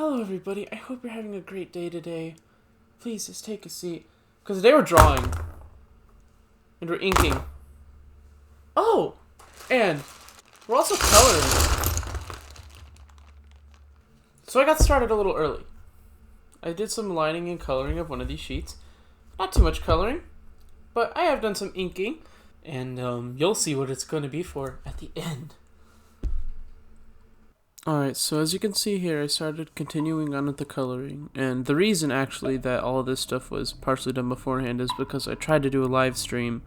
Hello everybody, I hope you're having a great day today. Please just take a seat. Because today we're drawing. And we're inking. Oh! And we're also coloring. So I got started a little early. I did some lining and coloring of one of these sheets. Not too much coloring, but I have done some inking. And you'll see what it's going to be for at the end. Alright, so as you can see here, I started continuing on with the coloring, and the reason actually that all of this stuff was partially done beforehand is because I tried to do a live stream,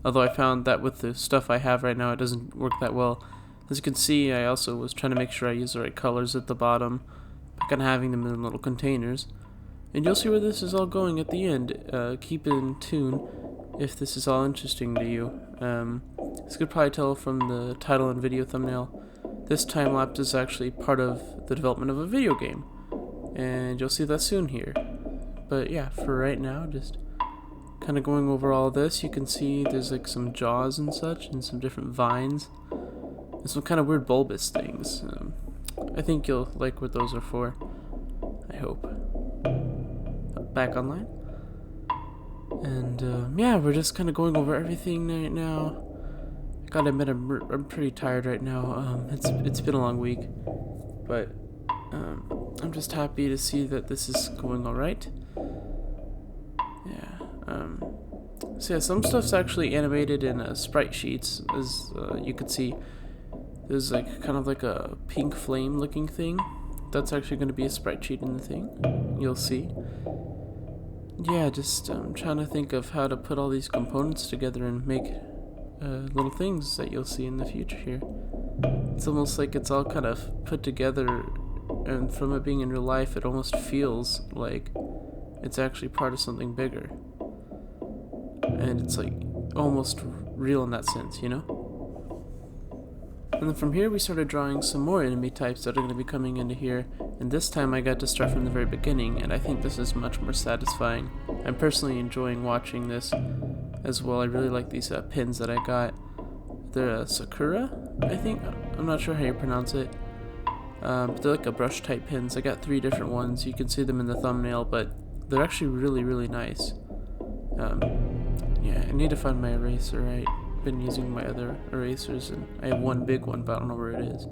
although I found that with the stuff I have right now it doesn't work that well. As you can see, I also was trying to make sure I use the right colors at the bottom, by kind of having them in little containers. And you'll see where this is all going at the end. Keep in tune if this is all interesting to you. As you could probably tell from the title and video thumbnail, this time-lapse is actually part of the development of a video game, and you'll see that soon here. But yeah, for right now, just kind of going over all this, you can see there's like some jaws and such, and some different vines, and some kind of weird bulbous things. I think you'll like what those are for, I hope. Back online. And yeah, we're just kind of going over everything right now. Gotta admit, I'm pretty tired right now. It's been a long week, but I'm just happy to see that this is going all right. Yeah. So yeah, some stuff's actually animated in sprite sheets, as you can see. There's like kind of like a pink flame looking thing. That's actually going to be a sprite sheet in the thing. You'll see. Yeah, just trying to think of how to put all these components together and make little things that you'll see in the future here. It's almost like it's all kind of put together, and from it being in real life, it almost feels like it's actually part of something bigger. And it's like almost real in that sense, you know? And then from here we started drawing some more enemy types that are going to be coming into here, and this time I got to start from the very beginning, and I think this is much more satisfying. I'm personally enjoying watching this as well. I really like these pins that I got. They're Sakura, I think. I'm not sure how you pronounce it. But they're like a brush type pins. I got 3 different ones. You can see them in the thumbnail, but they're actually really nice. Yeah, I need to find my eraser. I've been using my other erasers, and I have one big one, but I don't know where it is.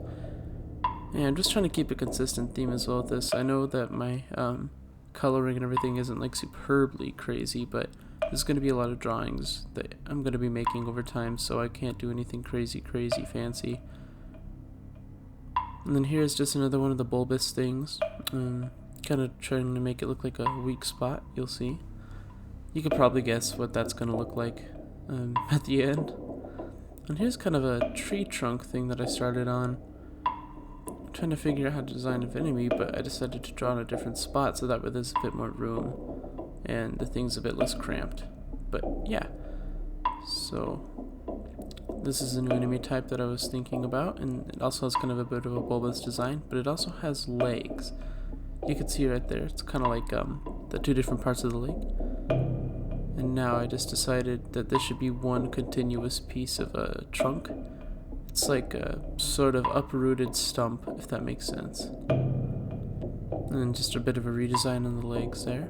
And I'm just trying to keep a consistent theme as well with this. I know that my coloring and everything isn't like superbly crazy, but there's going to be a lot of drawings that I'm going to be making over time, so I can't do anything crazy fancy. And then here's just another one of the bulbous things. Kind of trying to make it look like a weak spot, you'll see. You could probably guess what that's going to look like at the end. And here's kind of a tree trunk thing that I started on. I'm trying to figure out how to design an enemy, but I decided to draw in a different spot so that way there's a bit more room and the thing's a bit less cramped. But yeah, so this is a new enemy type that I was thinking about, and it also has kind of a bit of a bulbous design, but it also has legs. You can see right there, it's kind of like the 2 different parts of the leg. And now I just decided that this should be one continuous piece of a trunk. It's like a sort of uprooted stump, if that makes sense. And then just a bit of a redesign on the legs there.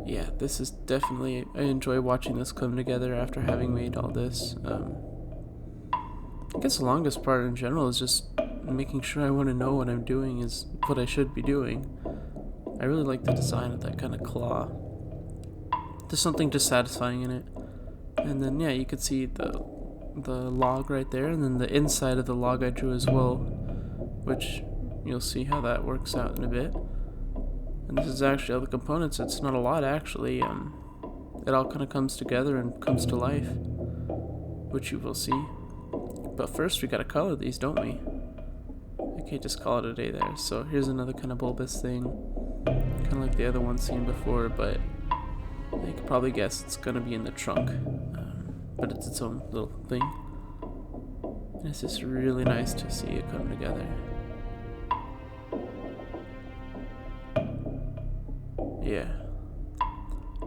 Yeah, this is definitely, I enjoy watching this come together after having made all this. I guess the longest part in general is just making sure I want to know what I'm doing is what I should be doing. I really like the design of that kind of claw. There's something just satisfying in it. And then yeah, you can see the log right there, and then the inside of the log I drew as well, which you'll see how that works out in a bit. And this is actually all the components. It's not a lot actually. It all kind of comes together and comes to life, which you will see. But first we gotta color these, don't we? I can't just call it a day there. So here's another kind of bulbous thing, kind of like the other one seen before, but you could probably guess it's gonna be in the trunk. But it's its own little thing. And it's just really nice to see it come together. Yeah.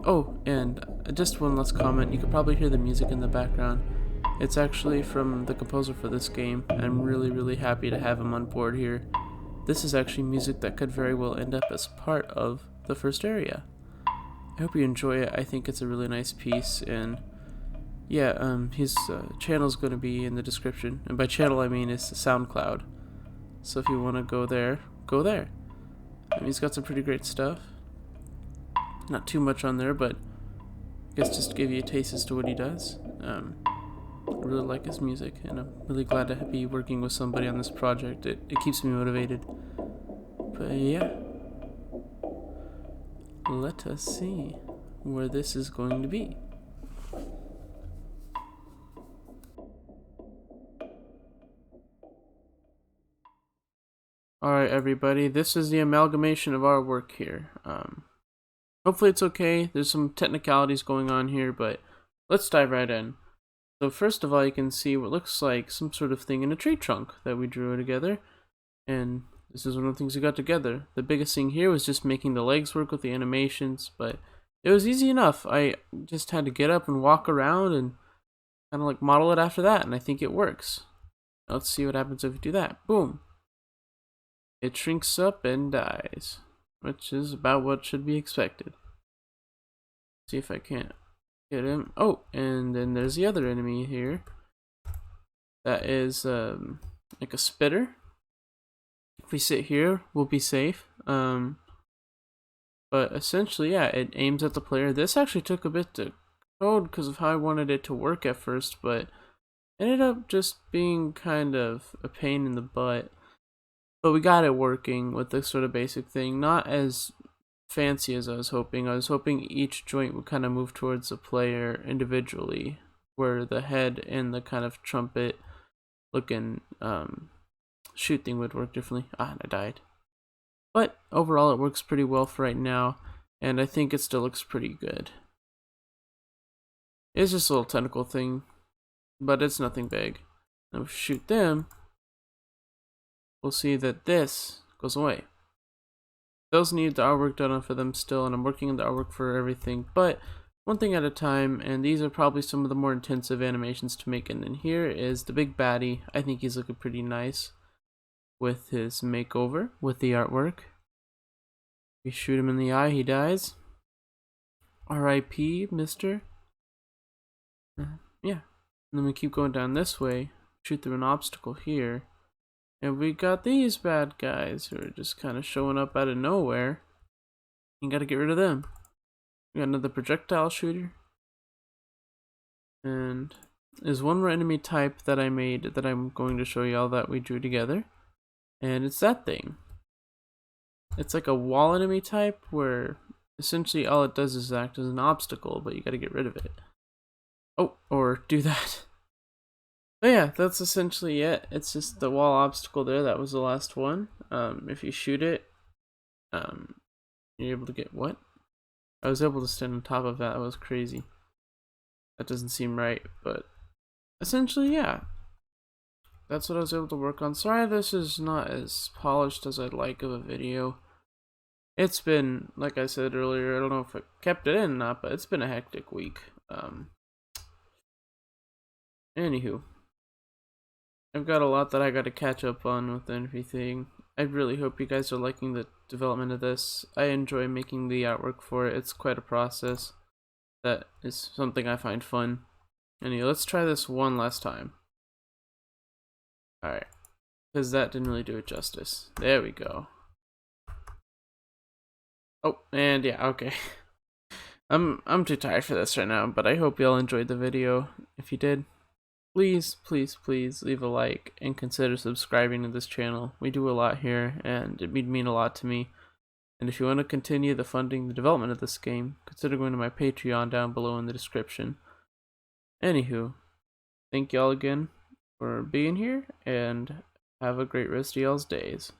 Oh, and just one last comment. You could probably hear the music in the background. It's actually from the composer for this game. I'm really happy to have him on board here. this is actually music that could very well end up as part of the first area. I hope you enjoy it. I think it's a really nice piece, and yeah, his channel is going to be in the description, and by channel I mean it's SoundCloud. So if you want to go there, go there. He's got some pretty great stuff. Not too much on there, but I guess just to give you a taste as to what he does. I really like his music, and I'm really glad to be working with somebody on this project. It keeps me motivated. But yeah, let us see where this is going to be. Alright everybody, this is the amalgamation of our work here. Hopefully it's okay. There's some technicalities going on here, but let's dive right in. So first of all, you can see what looks like some sort of thing in a tree trunk that we drew together. And this is one of the things we got together. The biggest thing here was just making the legs work with the animations, but it was easy enough. I just had to get up and walk around and kind of like model it after that, and I think it works. Let's see what happens if we do that. Boom. It shrinks up and dies, which is about what should be expected. See if I can't get him. Oh, and then there's the other enemy here. That is like a spitter. If we sit here, we'll be safe. But essentially, yeah, it aims at the player. This actually took a bit to code because of how I wanted it to work at first, but ended up just being kind of a pain in the butt. But we got it working with this sort of basic thing. Not as fancy as I was hoping. I was hoping each joint would kind of move towards the player individually, where the head and the kind of trumpet looking shoot thing would work differently. And I died. But overall it works pretty well for right now, and I think it still looks pretty good. It's just a little technical thing, but it's nothing big. Now if we shoot them, we'll see that this goes away. Those need the artwork done for them still, and I'm working on the artwork for everything, but one thing at a time, and these are probably some of the more intensive animations to make. And then here is the big baddie. I think he's looking pretty nice with his makeover, with the artwork. We shoot him in the eye, he dies. R.I.P. Mister. Yeah. And then we keep going down this way, shoot through an obstacle here. And we got these bad guys who are just kind of showing up out of nowhere. You gotta get rid of them. We got another projectile shooter. And there's one more enemy type that I made that I'm going to show y'all that we drew together. And it's that thing. It's like a wall enemy type where essentially all it does is act as an obstacle, but you gotta get rid of it. Oh, or do that. But yeah, that's essentially it. It's just the wall obstacle there. That was the last one. If you shoot it, you're able to get what? I was able to stand on top of that. That was crazy. That doesn't seem right, but essentially, yeah. That's what I was able to work on. Sorry this is not as polished as I'd like of a video. It's been, like I said earlier, I don't know if I kept it in or not, but it's been a hectic week. Anywho. I've got a lot that I got to catch up on with everything. I really hope you guys are liking the development of this. I enjoy making the artwork for it. It's quite a process. That is something I find fun. Anyway, let's try this one last time. Alright. Because that didn't really do it justice. There we go. Oh, and yeah, okay. I'm too tired for this right now, but I hope y'all enjoyed the video. If you did, please leave a like and consider subscribing to this channel. We do a lot here, and it would mean a lot to me. And if you want to continue the development of this game, consider going to my Patreon down below in the description. Anywho, thank y'all again for being here, and have a great rest of y'all's days.